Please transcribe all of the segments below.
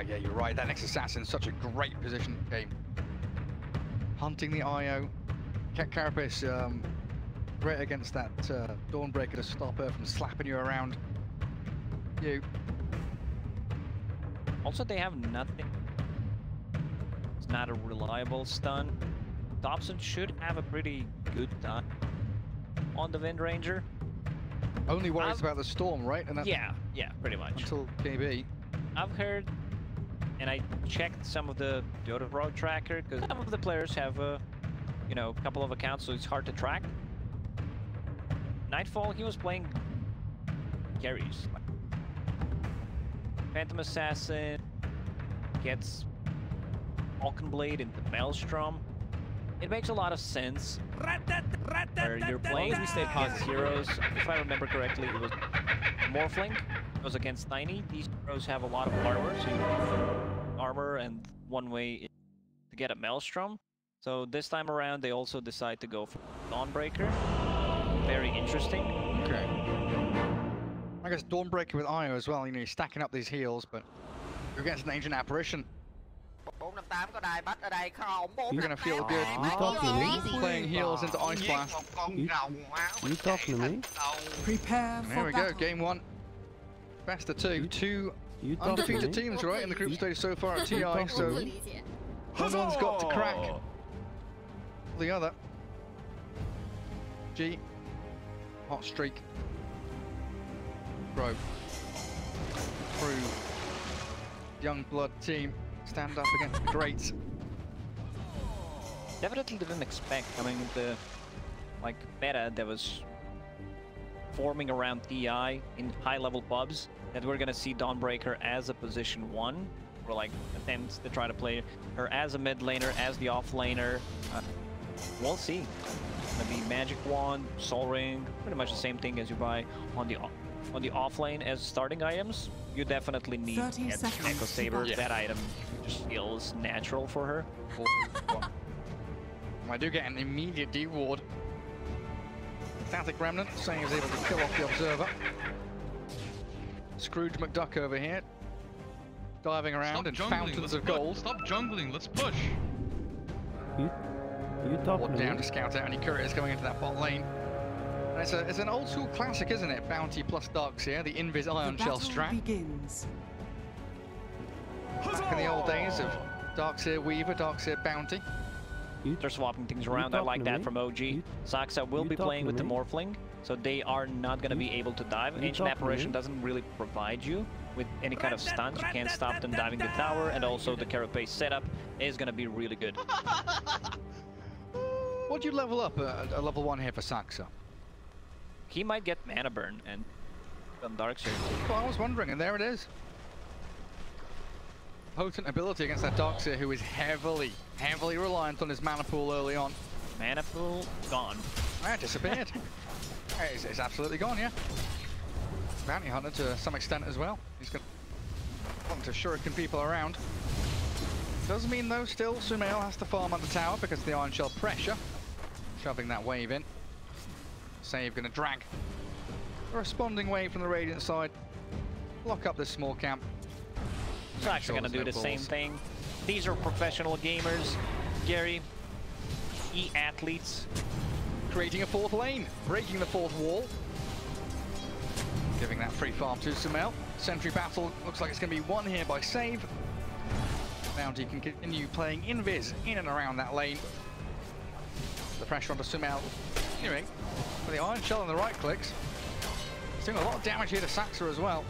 Yeah, you're right. That next assassin's such a great position game. Hunting the IO. Carapace great against that Dawnbreaker to stop her from slapping you around. Also, they have nothing. It's not a reliable stun. Dobson should have a pretty good time on the Wind Ranger. Only worries about the storm, right? And that's yeah, pretty much. Until KB. I've heard, and I checked some of the VIRTUS.PRO tracker, because some of the players have a couple of accounts, so it's hard to track. Nightfall, he was playing carries. Phantom Assassin gets Falcon Blade into Maelstrom. It makes a lot of sense where you're playing these heroes. If I remember correctly, it was Morphling. It was against Tiny. These heroes have a lot of armor, so you need armor, and one way to get a Maelstrom. So this time around, they also decide to go for Dawnbreaker. Very interesting. Okay. I guess Dawnbreaker with IO as well. You're stacking up these heals, but you're against an Ancient Apparition. You're gonna feel good. You talking to me? Playing heals into Ice Blast. You talking to me? Prepare for There we go, game one. Best of two. Two undefeated teams, right, in the group stage so far at TI, so one's got to crack the other. G. Hot streak. Bro. True. Young blood team. Stand up against the greats. Definitely didn't expect coming into meta that was forming around TI in high-level pubs that we're gonna see Dawnbreaker as a position 1, or attempts to try to play her as a mid laner, as the off laner. We'll see. It's gonna be Magic Wand, Soul Ring, pretty much the same thing as you buy on the off lane as starting items. You definitely need Echo Saber. That item just feels natural for her. I do get an immediate D-ward. Static Remnant saying he's able to kill off the Observer. Scrooge McDuck over here, diving around in fountains of gold. Stop jungling, let's push. You talking down to scout out any couriers going into that bot lane. And it's an old school classic, isn't it? Bounty plus Darkseer, the Invis Ion Shell strat. Begins. Back in the old days of Darkseer Weaver, Darkseer Bounty. They're swapping things around. I like that from OG. Saksa will be playing with the Morphling, so they are not going to be able to dive. Ancient Apparition doesn't really provide you with any kind of stuns. You can't stop them diving the tower, and also the Carapace setup is going to be really good. What do you level up at a level 1 here for Saksa? He might get Mana Burn and Darkseer. Well, I was wondering, and there it is. Potent ability against that Darkseer, who is heavily reliant on his mana pool early on. Mana pool gone. Ah, disappeared. It's absolutely gone, yeah. Bounty Hunter to some extent as well. He's going to want to shuriken people around. Does mean though, still Sumail has to farm on the tower because of the Iron Shell pressure, shoving that wave in. Save going to drag a responding wave from the Radiant side, block up this small camp. It's actually going to do the same thing. These are professional gamers, Gary. E-athletes. Creating a 4th lane, breaking the 4th wall. Giving that free farm to Sumail. Sentry battle looks like it's going to be won here by Save. Bounty can continue playing Invis in and around that lane. The pressure onto Sumail. Anyway, with the Iron Shell and the right clicks. It's doing a lot of damage here to Saksa as well.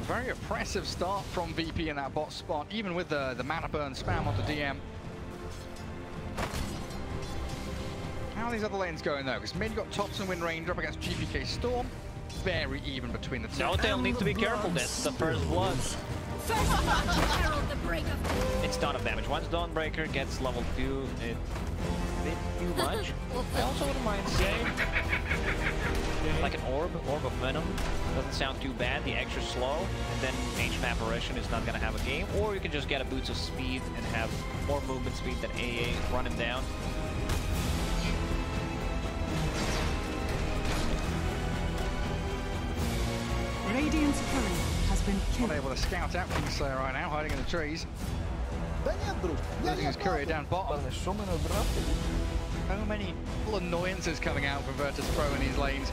Very oppressive start from VP in that bot spot, even with the mana burn spam onto DM. How are these other lanes going though? Because mid got Thompson Wind Ranger up against GPK Storm. Very even between the two. No, they'll need to be careful. That's the first blood. It's ton of damage. Once Dawnbreaker gets level 2, it's a bit too much. I also wouldn't mind saying like an orb of venom. Doesn't sound too bad. The extra slow, and then Ancient Apparition is not going to have a game. Or you can just get a boost of speed and have more movement speed than AA run him down. Radiant's courier has has been Not killed. able to scout out Kingslayer right now, hiding in the trees. Losing his courier down bottom. So many little annoyances coming out from VIRTUS.PRO in these lanes.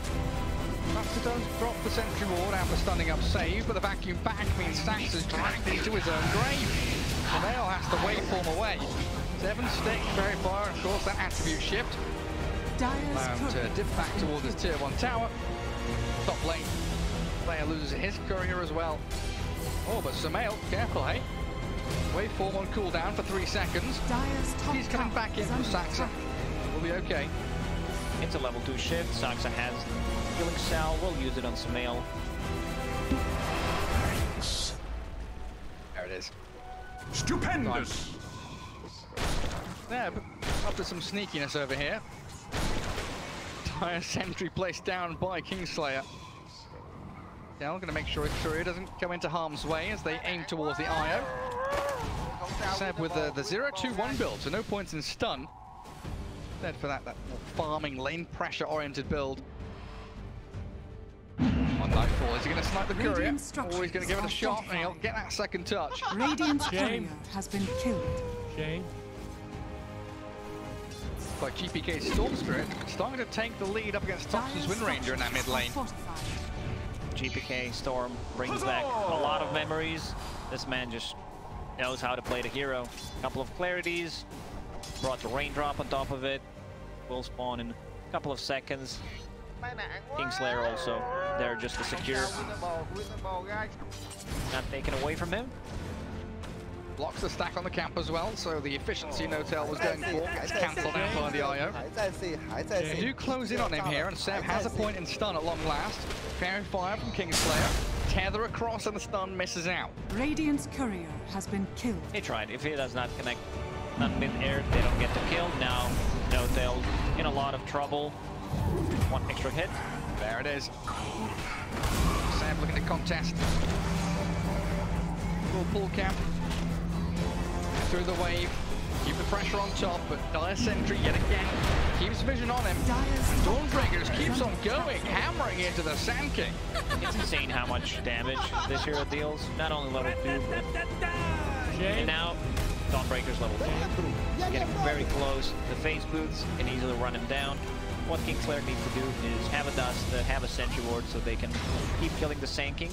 Master does drop the sentry ward after stunning up save, but the vacuum back means Sax is dragged into his own grave. Samael has to waveform away. 7 stick, very far, of course, that attribute shift. Allow him to dip back towards his tier 1 tower. Top lane. Player loses his courier as well. Oh, but Samael, careful, hey? Waveform on cooldown for 3 seconds. He's coming back in from Saxa. We'll be okay. It's a level 2 shift. Saxa has healing cell. We'll use it on Samael. There it is. Stupendous! Yeah, but after some sneakiness over here. Dire sentry placed down by Kingslayer. Dell going to make sure his courier doesn't come into harm's way as they aim towards the IO. Seb with the 0-2-1 build, so no points in stun. Instead for that more farming, lane pressure-oriented build. On Nightfall, is he going to snipe the courier? Or he's going to give it a shot and he'll get that second touch. Radiant's courier has been killed. Shame. By GPK's Storm Spirit, starting to take the lead up against Thompson's Wind Ranger in that mid lane. GPK Storm brings back a lot of memories. This man just knows how to play the hero. A couple of clarities, brought the raindrop on top of it. Will spawn in a couple of seconds. Kingslayer also there just to secure. Not taken away from him. Blocks the stack on the camp as well, so the efficiency Notel was going for gets cancelled out by the IO. They do close in on him here, and Seb has a point in stun at long last. Fairy fire from Kingslayer. Tether across and the stun misses out. Radiant's courier has been killed. He tried. If he does not connect on mid-air, they don't get the kill. Now Notel in a lot of trouble. 1 extra hit. There it is. Seb looking to contest. Full pull camp. Through the wave, keep the pressure on top, but Dire Sentry yet again keeps vision on him. And Dawnbreaker just keeps on going, hammering into the Sand King. It's insane how much damage this hero deals. Not only level 2, but and now Dawnbreaker's level 2. Getting very close. The phase boots can easily run him down. What Kingslayer needs to do is have a dust, have a sentry ward so they can keep killing the Sand King.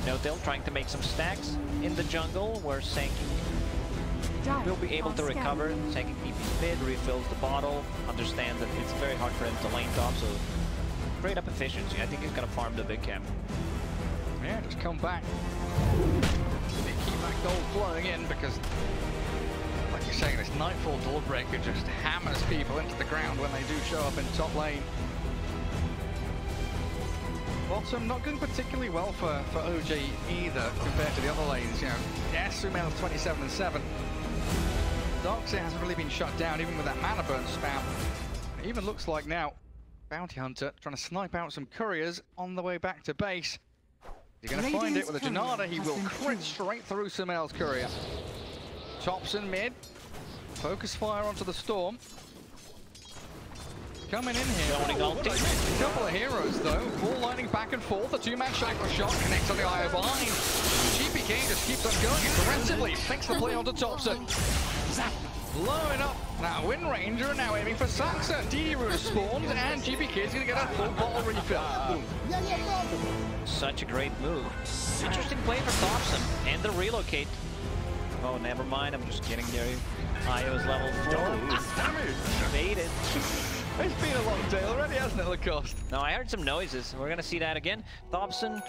Notel trying to make some stacks in the jungle where Sand King will be able to recover. Second keeping mid, refills the bottle, understands that it's very hard for him to lane top, so straight up efficiency. I think he's gonna farm the big camp. Yeah, just come back. They keep that gold flowing in because, like you're saying, this Nightfall Dawnbreaker just hammers people into the ground when they do show up in top lane. Bottom not going particularly well for OG either compared to the other lanes. You know, yes, Sumail's 27-7. Darkseer hasn't really been shut down even with that mana burn spam. It even looks like now Bounty Hunter trying to snipe out some couriers on the way back to base. He's going to find it with a Janada. He will crit straight through Sumail's courier. Thompson mid. Focus fire onto the Storm. Coming in here. A couple of heroes though. Ball lining back and forth. The 2-man shackle shot connects on the IO behind. GPK just keeps on going aggressively. Takes the play onto Thompson. Blowing up. Now Wind Ranger are now aiming for Saxa. DD Rune spawned and GPK is going to get a full bottle refill. Such a great move. Interesting play for Thompson and the relocate. Oh, never mind. I'm just kidding, Gary. IO's level 4. Baited. It's been a long day already, hasn't it, Lacoste? No, I heard some noises. We're gonna see that again. Thompson,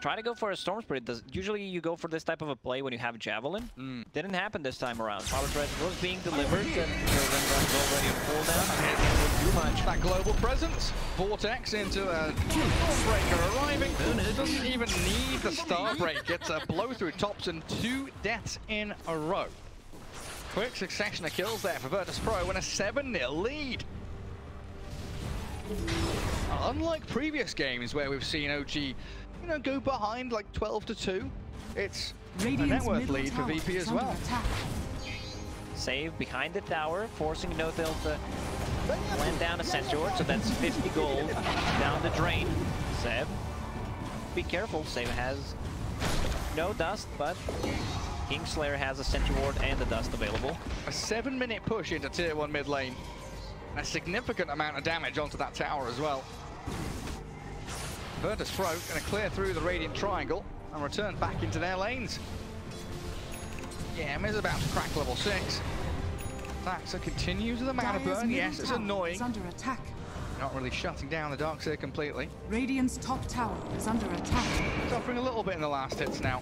try to go for a Storm Spirit. Usually you go for this type of a play when you have Javelin. Didn't happen this time around. Power Thread was being delivered, and Rindra's already on cooldown. It wouldn't do much. That global presence. Vortex into a Dawnbreaker arriving. Doesn't even need the Starbreak. Gets a blow through Thompson. 2 deaths in a row. Quick succession of kills there for VIRTUS.PRO and a 7-0 lead. Unlike previous games where we've seen OG, you know, go behind like 12-2, it's a net worth lead for VP as well. Save behind the tower, forcing Notel to land down a Centaur, so that's 50 gold down the drain. Seb be careful. Save has no dust, but Kingslayer has a Sentry Ward and the dust available. A 7-minute push into tier 1 mid lane. A significant amount of damage onto that tower as well. VIRTUS.PRO going to clear through the Radiant Triangle and return back into their lanes. Yeah, is about to crack level 6. Saxa continues with the mana burn. Yes, it's annoying. Under attack. Not really shutting down the Darkseer completely. Radiant's top tower is under attack. Suffering a little bit in the last hits now.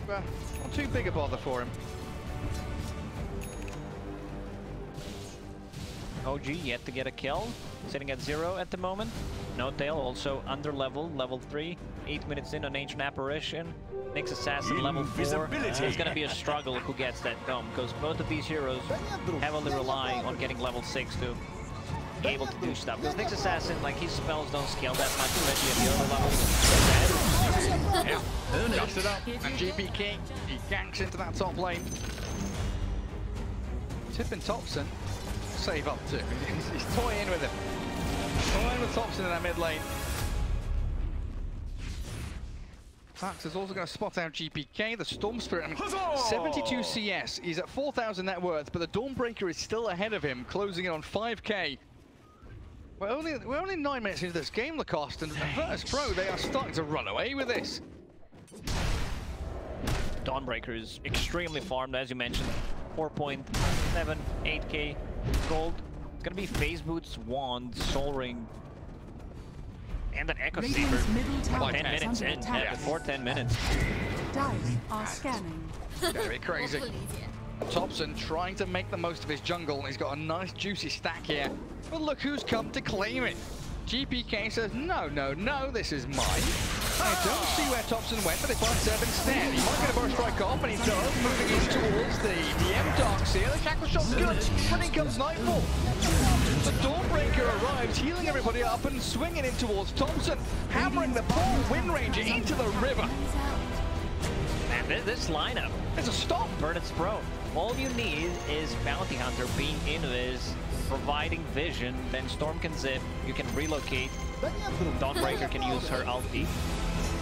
But not too big a bother for him. OG yet to get a kill, sitting at 0 at the moment. No Tail also under level 3. 8 minutes in on Ancient Apparition. Nyx Assassin level 4. It's gonna be a struggle who gets that dome, because both of these heroes heavily rely on getting level 6 to be able to do stuff. Because Nyx Assassin, like, his spells don't scale that much, especially at the other levels. Yeah, dusted up, and GPK, he ganks into that top lane. Tipping Thompson, save up too. He's toying with him. Toying with Thompson in that mid lane. Fax is also going to spot out GPK, the Storm Spirit. I mean, 72 CS. He's at 4,000 net worth, but the Dawnbreaker is still ahead of him, closing in on 5k. We're only 9 minutes into this game, Lacoste, and VIRTUS.PRO, they are starting to run away with this. Dawnbreaker is extremely farmed, as you mentioned. 4.7, 8k gold. It's going to be Phase Boots, Wand, Soul Ring, and an Echo Saber. About 10 minutes in, yeah, before 10 minutes. Dice are scanning. Very crazy. Thompson trying to make the most of his jungle. He's got a nice juicy stack here. But look who's come to claim it. GPK says, no, no, no, this is mine. I don't see where Thompson went, but they find Seb instead. He might get a burst strike off, and he does, moving in towards the DM Darkseer. The Shackle Shot's good, but in comes Nightfall. The Dawnbreaker arrives, healing everybody up and swinging in towards Thompson, hammering the poor Wind Ranger into the river. Man, this lineup It's a stop. VIRTUS.PRO. All you need is Bounty Hunter being invis, providing vision, then Storm can zip, you can relocate, Dawnbreaker can use her ulti.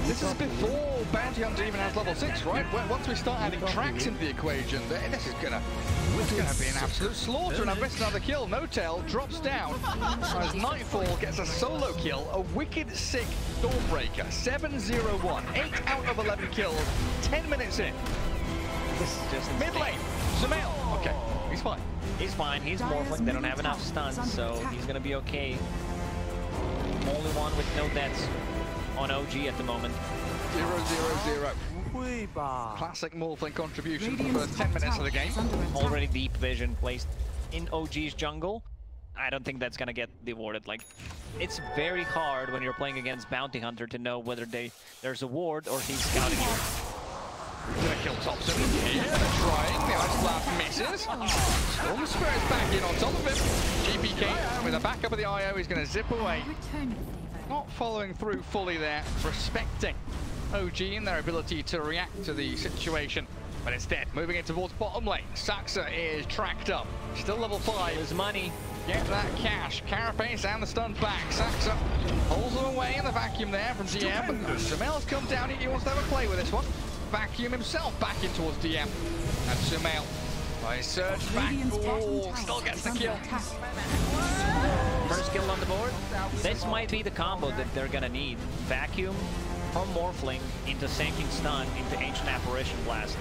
This is before Bounty Hunter even has level 6, right? Once we start adding tracks into the equation, this is gonna be an absolute slaughter, and I've missed another kill. No Tail drops down as Nightfall gets a solo kill, a wicked sick Dawnbreaker. 7-0-1, 8 out of 11 kills, 10 minutes in. This is just Mid lane, Sumail. Okay, he's fine. He's fine, he's Morphling, they don't have enough stuns, so he's gonna be okay. Only one with no deaths on OG at the moment. 0-0-0. Classic Morphling contribution for the first 10 minutes of the game. Already deep vision placed in OG's jungle. I don't think that's gonna get rewarded. Like, it's very hard when you're playing against Bounty Hunter to know whether there's a ward or he's scouting you. Gonna kill Thompson. Yeah, they're trying. The Ice Blast misses. Storm Spirit's back in on top of him. GPK with a backup of the IO is gonna zip away. Not following through fully there, respecting OG in their ability to react to the situation. But instead, moving it towards bottom lane. Saxa is tracked up. Still level 5. There's money. Get that cash. Carapace and the stun back. Saxa pulls them away in the vacuum there from DM. Sumail's come down. He wants to have a play with this one. Vacuum himself back in towards DM. And Sumail, by surge back. Oh, still gets the kill. First kill on the board. This might be the combo that they're gonna need. Vacuum from Morphling into Sinking Stun into Ancient Apparition Blast.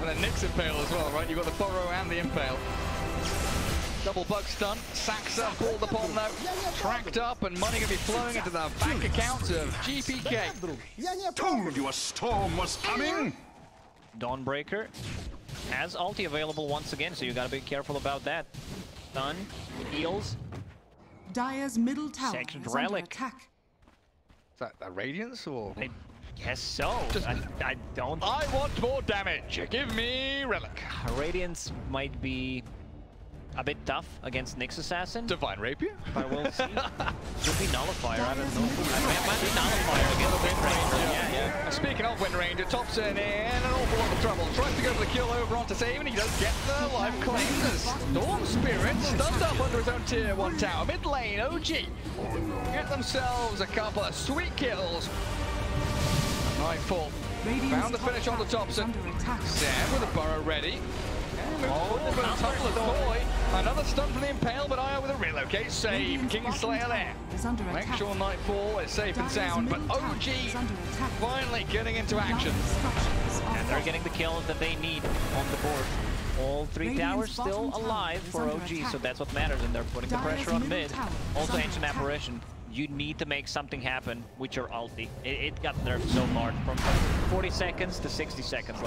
And then Nyx Impale as well, right? You've got the Burrow and the Impale. Double bug stun. Saxa pulled upon though. Tracked up, and money gonna be flowing into the bank accounts of GPK. Told you a storm was coming. Dawnbreaker has ulti available once again, so you gotta be careful about that. Stun, heals. Dire's middle tower Second is relic. under attack. Is that the Radiance or? I guess so. I don't. I want more damage. Give me Relic. Radiance might be a bit tough against Nyx Assassin. Divine Rapier? But we'll see. Could be Nullifier, I don't know. It might be Nullifier against Wind Ranger. Yeah. Speaking of Wind Ranger. Thompson in an awful lot of trouble. Tries to go for the kill over onto Save, and he does get the life claim. The Storm Spirit stunned up under his own tier 1 tower. Mid lane, OG get themselves a couple of sweet kills. Nightfall found the finish on the Thompson. Sam with a burrow ready. Another stun from the Impale, but Io with a relocate save. Kingslayer there. Make sure Nightfall is safe and sound, but OG finally getting into action. And they're getting the kills that they need on the board. All 3 towers still alive for OG, so that's what matters, and they're putting the pressure on mid. Also, Ancient Apparition, you need to make something happen with your ulti. It got nerfed so hard, from 40 seconds to 60 seconds.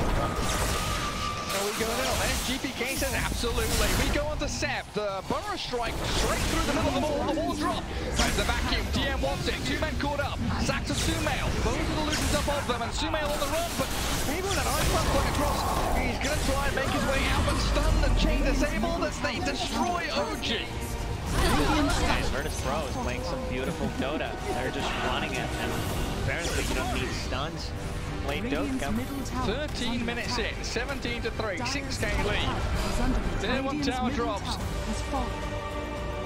Are we going in on this? GPK says absolutely. We go on to Seb. The burrow strike straight through the middle of the ball. The ball drop. There's the vacuum. DM wants it. 2 men caught up. Sax and Sumail. Both of the looters up of them, and Sumail on the run, but even with an ice blast going across, he's going to try and make his way out, but stunned and chain disabled as they destroy OG. VIRTUS.PRO is playing some beautiful Dota. They're just running it, and apparently you don't need stuns. Played Dota. 13 minutes in, 17 to 3, 6k lead. Tier 1 tower drops.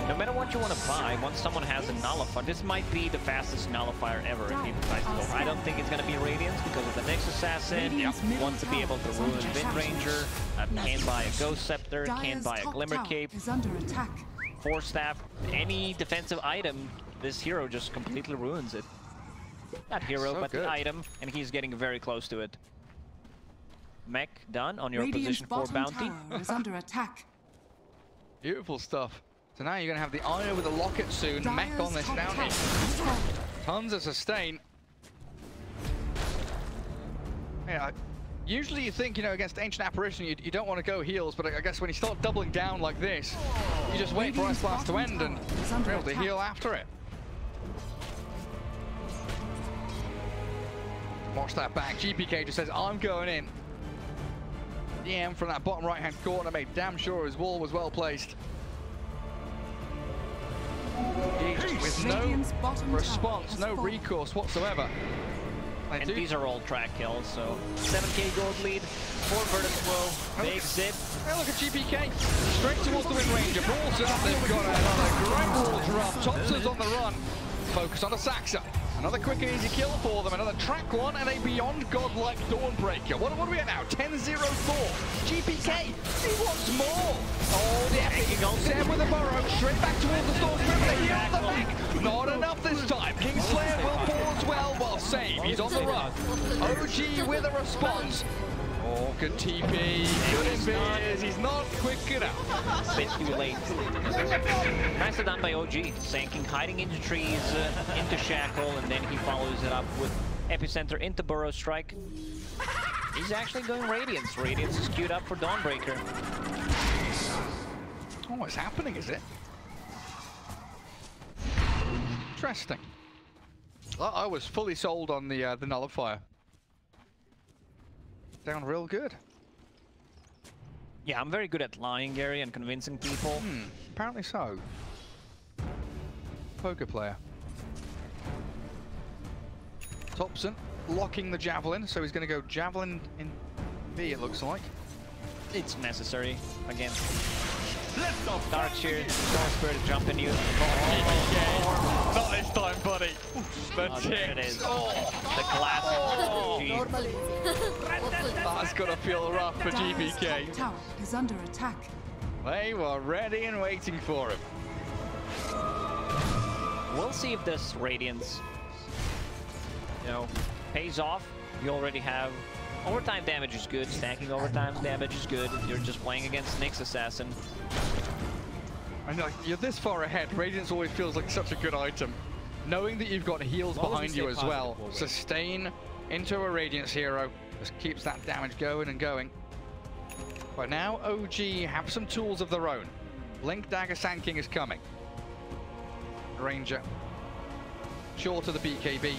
No matter what you want to buy, once someone has a nullifier, this might be the fastest nullifier ever if he decides to go. I don't think it's going to be Radiance because of the Nyx Assassin. Wants to be able to ruin Wind Ranger. Can buy a Ghost Scepter, can buy a Glimmer Cape, Force Staff, any defensive item. This hero just completely ruins it. Not hero, but the item, and he's getting very close to it. Mech done on your position 4 bounty. Is under attack. Beautiful stuff. So now you're going to have the Io with a locket soon. Mech on this bounty. Tons of sustain. Yeah, usually you think, you know, against Ancient Apparition, you don't want to go heals, but I guess when you start doubling down like this, you just wait for Ice Blast to end and be able to heal after it. Watch that back. GPK just says, I'm going in. DM from that bottom right-hand corner made damn sure his wall was well placed. With no response, no recourse whatsoever. And these are all track kills, so 7k gold lead for VIRTUS.PRO. Big zip. Hey, look at GPK. Straight towards the Wind Ranger. Balls up. They've got another great ball drop. Thompson's on the run. Focus on the Saxa. Another quick and easy kill for them. Another track 1 and a beyond godlike Dawnbreaker. What are we at now? 10-0-4. GPK, he wants more. Oh, the epic. Sam with a burrow. Straight back towards the Storm Spirit. He on the back. Not enough this time. Kingslayer will fall as well while Save. He's on the run. OG with a response. Oh, good TP, good invis, he's not quick enough. Bit too late. Nicely done by OG, Sanking, hiding into trees, into Shackle, and then he follows it up with Epicenter into Burrow Strike. He's actually going Radiance. Radiance is queued up for Dawnbreaker. Oh, what's happening, is it? Interesting. I was fully sold on the Nullifier. Down real good. Yeah, I'm very good at lying, Gary, and convincing people. Apparently so. Poker player. Thompson locking the Javelin, so he's going to go Javelin in B, it looks like. It's necessary again. Dark Shear, Storm Spirit jumping you. Not this time, buddy. There it is. The classic. That's got to feel rough for GPK. Tower is under attack. They were ready and waiting for him. We'll see if this Radiance, you know, pays off. You already have overtime damage is good. Stacking overtime damage is good. You're just playing against Nyx Assassin. I know, you're this far ahead. Radiance always feels like such a good item. Knowing that you've got heals behind you as well. Sustain into a Radiance hero. Just keeps that damage going and going. But now OG have some tools of their own. Blink Dagger Sanking is coming. Ranger. Short of the BKB.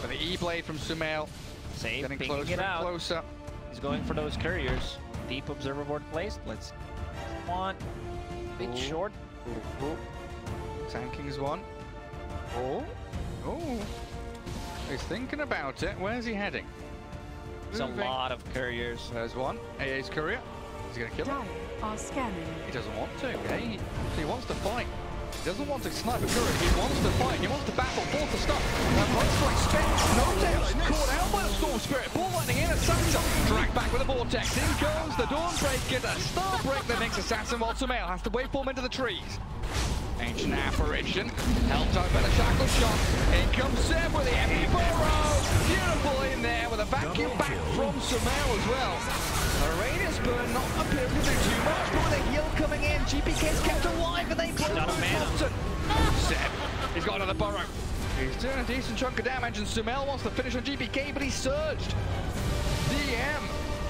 But the E-Blade from Sumail. Save, getting picking closer it and out. closer. He's going for those couriers. Deep observer board placed. Let's one. Bit short. Sanking's one. Oh. He's thinking about it. Where's he heading? It's a lot of couriers. There's one. AA's courier. He's going to kill him. Dire are scanning. He doesn't want to. He wants to fight. He doesn't want to snipe a courier. He wants to fight. He wants to battle. Force the stop. That one's quite spent. No tail. Caught out by the Storm Spirit. Ball lightning in and Sansa. Dragged back with a vortex. In comes the Dawnbreaker. The Star Break the next assassin while Sumail has to waveform into the trees. Ancient Apparition, helped out by the Shackle Shot. In comes Seb with the heavy burrow. Beautiful in there with a vacuum back from Sumail as well. The Radiance Burn not appearing to do too much, but with a heal coming in, GPK's kept alive and they blow Thompson. Seb, he's got another burrow. He's doing a decent chunk of damage and Sumail wants to finish on GPK, but he's surged. DM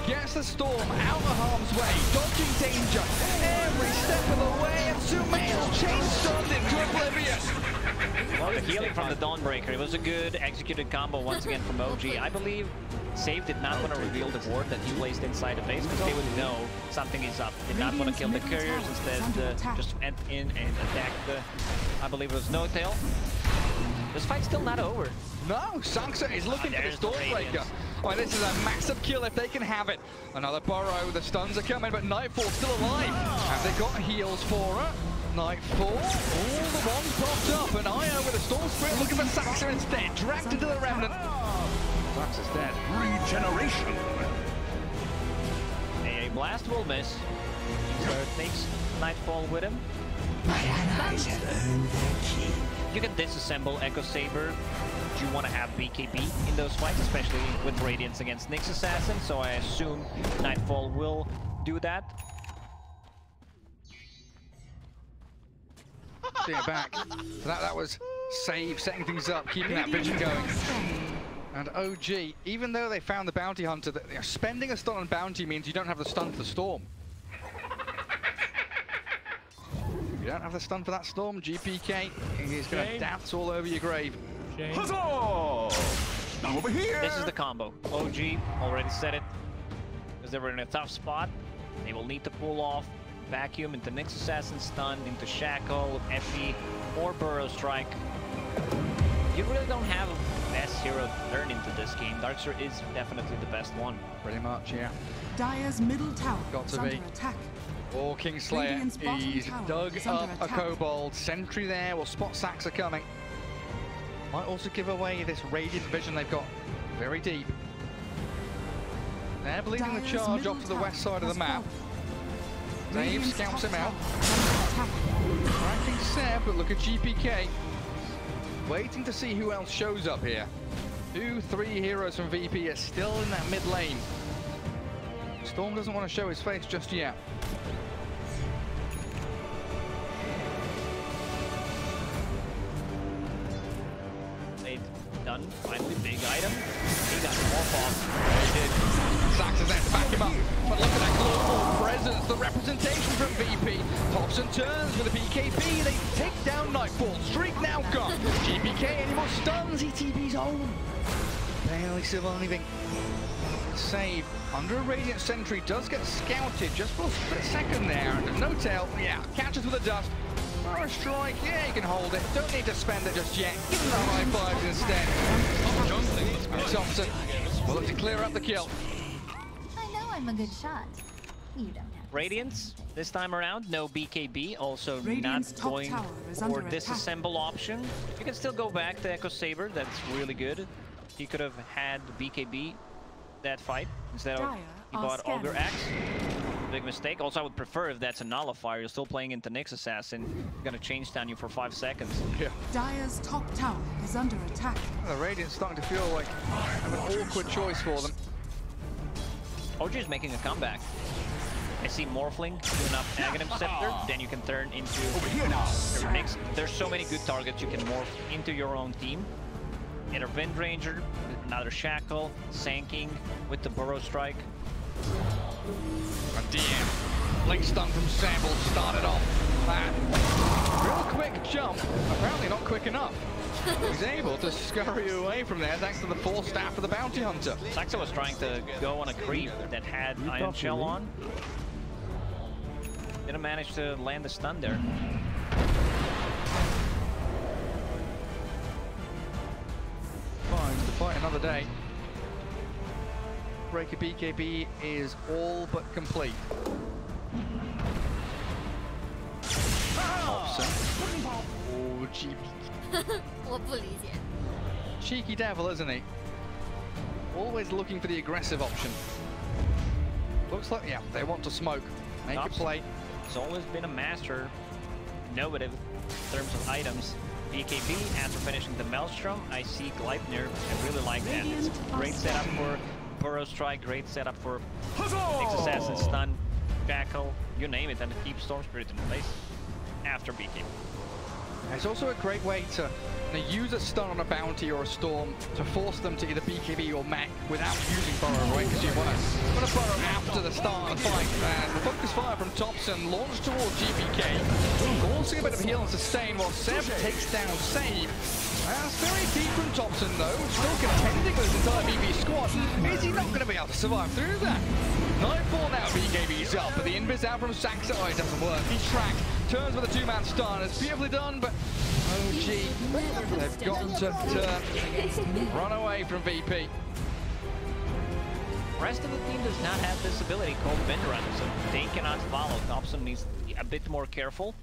gets the Storm out of harm's way, dodging danger every step of the way, and Sumail chain stunned into oblivion. Well, the healing from the Dawnbreaker, it was a good executed combo once again from OG. I believe Save did not want to reveal the ward that he placed inside the base because they would know something is up. Did not want to kill the couriers, instead just went in and attacked the, I believe it was No Tail. This fight's still not over. No, Sansa is looking for this Dawnbreaker. Oh, this is a massive kill if they can have it. Another burrow, the stuns are coming, but Nightfall's still alive. Have they got heals for her? Nightfall, all the ones popped up, and Io with a Storm Spirit looking for Sansa instead, dragged into the Remnant. Sansa's dead. Regeneration. A blast will miss, so it takes Nightfall with him. My allies have earned their key. You can disassemble Echo Saber. You want to have BKB in those fights, especially with Radiance against Nyx Assassin, so I assume Nightfall will do that. See it back. That was Save, setting things up, keeping that vision going. And OG, even though they found the Bounty Hunter, spending a stun on Bounty means you don't have the stun for the Storm. If you don't have the stun for that Storm, GPK is going to dance all over your grave. Huzzah! Now over here! This is the combo. OG already said it, because they were in a tough spot. They will need to pull off Vacuum into Nyx Assassin stun, into Shackle, Effie, or Burrow Strike. You really don't have a best hero to turn into this game. Darkseer is definitely the best one. Pretty much, yeah. Dire's middle tower Got to is under be. attack. Or Kingslayer, Radiant's bottom he's tower dug is up under a attack. Kobold. Sentry there, will spot Saxa coming. Might also give away this Radiant vision they've got very deep. They're bleeding the Dire's charge middle off to the tower west side of the has map. fallen. Dave Radiant's scouts top him out. tower under attack. Tracking Seb, but look at GPK. Waiting to see who else shows up here. 2-3 heroes from VP are still in that mid lane. Storm doesn't want to show his face just yet. They've done, finally, big item. He got more off. He did. Saxon's there to back him up. But look at that global presence, the representation from VP. Tops and turns with a BKB. They take down Nightfall. Streak now gone. GPK, any more stuns? ETB's home. Barely surviving. Save under a Radiant Sentry does get scouted just for a split second there. And No Tail, yeah, catches with the dust. Or a strike, yeah, you can hold it. Don't need to spend it just yet. Give him the high fives instead. And Thompson will look to clear up the kill. I know I'm a good shot. You don't have to. Radiance, this time around, no BKB, also Radiant's not top going tower is for under attack. disassemble option. You can still go back to Echo Saber, that's really good. He could have had BKB that fight instead of Dire he are bought Augur scanning. Axe. Big mistake. Also, I would prefer if that's a nullifier. You're still playing into Nyx Assassin. Gonna change down you for 5 seconds. Yeah. Dire's top tower is under attack. The Radiant's starting to feel like an awkward choice for them. OG is making a comeback. I see Morphling, do enough Aghanim Scepter, then you can turn into Over here now. your Nyx. There's so many good targets you can morph into your own team. Either Wind Ranger, another Shackle, Sanking with the Burrow Strike. And DM, late stun from Samble started off that real quick jump, apparently not quick enough. He's able to scurry away from there thanks to the force staff of the Bounty Hunter. Saxa was trying to go on a creep that had Iron Shell on. Didn't manage to land the stun there. Fine, to fight another day. Dawnbreaker BKB is all but complete. Thompson. Oh, GP. 我不理解。 Cheeky devil, isn't he? Always looking for the aggressive option. Looks like, yeah, they want to smoke. Make a play. He's always been a master, innovative in terms of items. BKB, after finishing the Maelstrom, I see Gleipnir. I really like that. It's a great setup for Burrow Strike, great setup for X Assassin Stun, Jackal, you name it, and keep Storm Spirit in place after BKB. It's also a great way to use a stun on a bounty or a storm to force them to either BKB or mech without using Burrow, right? Because you want to Burrow after the start of the fight. And the focus fire from Thompson launched towards GPK, forcing a bit of heal and sustain while Seb takes down Save. That's very deep from Thompson though, still contending with his entire BB squad. Is he not going to be able to survive through that? 9-4 now, BKB's up, but the invis out from Saxa, oh, it doesn't work. He's tracked, turns with a two-man stun. It's beautifully done, but OG, they've got to run away from VP. The rest of the team does not have this ability called Wind Run, so they cannot follow. Thompson needs to be a bit more careful.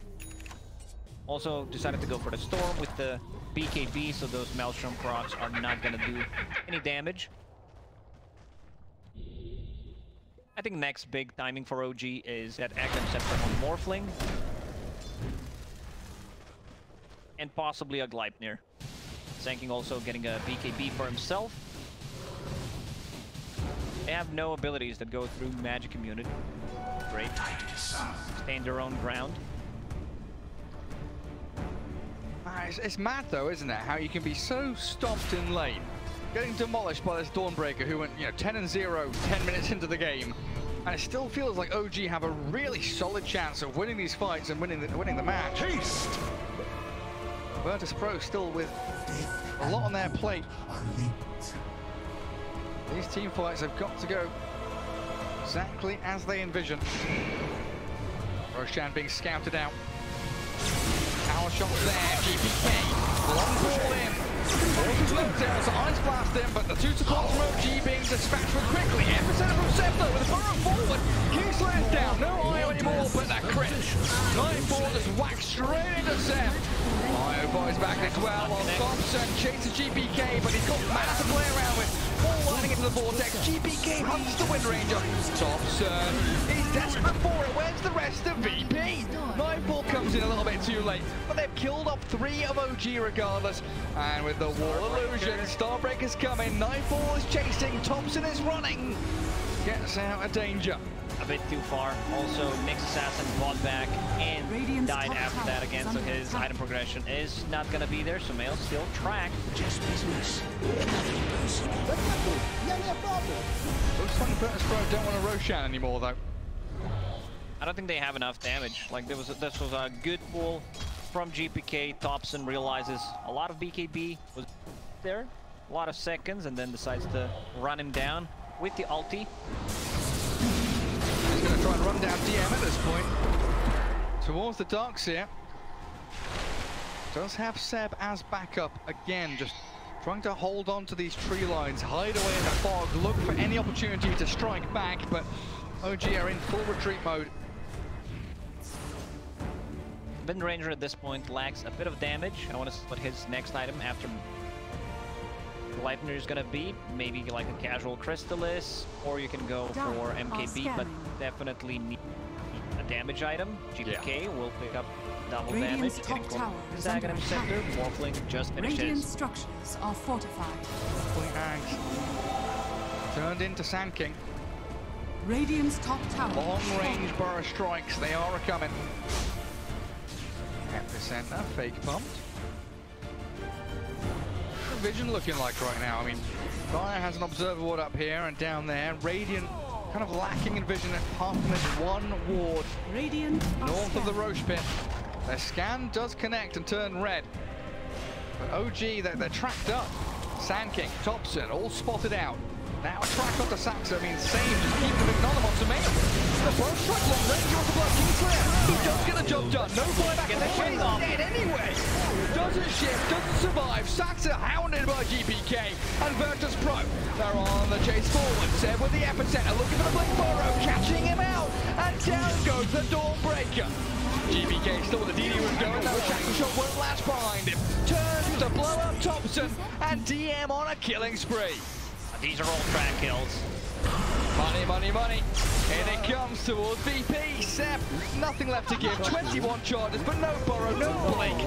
Also decided to go for the Storm with the BKB, so those Maelstrom procs are not going to do any damage. I think next big timing for OG is that Aghanim Scepter on Morphling. And possibly a Gleipnir. Zanking also getting a BKB for himself. They have no abilities that go through Magic Immunity. Great. Stand their own ground. It's mad though, isn't it? How you can be so stomped in lane, getting demolished by this Dawnbreaker who went, 10-0, 10 minutes into the game. And it still feels like OG have a really solid chance of winning these fights and winning the match. Haste! VIRTUS.PRO still with a lot on their plate. These team fights have got to go exactly as they envision. Roshan being scouted out. Power shot there, GPK, long ball in. Forces Lotels, Ice Blast him, but the two supports from OG being dispatched from quickly. Epicenter from Scepter with a Burrow forward. Kingslayer's down, no IO anymore, but that crit. 9-4 just whacked straight into Seb. IO boys back as well, while Thompson chases GPK, but he's got mass to play around with. All lining into the vortex, GPK hunts the Wind Ranger. Thompson, he's desperate for it. Where's the rest of VP? 9-4 comes in a little bit too late, but they've killed off 3 of OG regardless. And with the wall illusion, Starbreaker's coming. 9-4 is chasing, Thompson is running. Gets out of danger. A bit too far. Also, Nyx Assassin bought back and Radiant's died top after tower that again, is so under his attack. item progression is not going to be there. So Mail still tracked. Just business. Looks like VIRTUS.PRO don't want a Roshan anymore though. I don't think they have enough damage. Like this was a good pull from GPK. Thompson realizes a lot of BKB was there, a lot of seconds, and then decides to run him down with the ulti. He's going to try and run down DM at this point. Towards the Darks here. Does have Seb as backup again, just trying to hold on to these tree lines, hide away in the fog, look for any opportunity to strike back, but OG are in full retreat mode. Wind Ranger at this point lacks a bit of damage. I want to see what his next item after Gleipnir is going to be. Maybe like a casual Crystallis, or you can go Dark for MKB, but scanning. definitely need a damage item. GPK will pick up double Radiant's damage. top Getting tower close. is under Aghanim attack. Scepter, Morphling just Radiant finishes. structures are fortified. Point Axe. Turned into Sand King. Radiant's top tower. Long range Burrow strikes, they are coming. Epicenter, fake pumped. What's the vision looking like right now? I mean, Fire has an observer ward up here and down there. Radiant kind of lacking in vision apart from this one ward Radiant north of the Roche pit. Their scan does connect and turn red. But OG, they're tracked up. Sand King, Thompson, all spotted out. Now a track onto Saxo means save, just keep them ignoring on Sumail. The bow strike long range, you want to blow Kingslayer. He does get the job done, no flyback on the way, he's dead anyway. Doesn't shift, doesn't survive. Saxo hounded by GPK and VIRTUS.PRO. They're on the chase forward. Seb with the epicenter, looking for the Blink Burrow, catching him out. And down goes the Dawnbreaker. GPK still with the DD was going, no tracking shot won't last behind him. Turns to blow up Thompson and DM on a killing spree. These are all track kills. Money, money, money. And it comes towards VP. Seb, nothing left to give. 21 charges, but no Burrow, no Blink,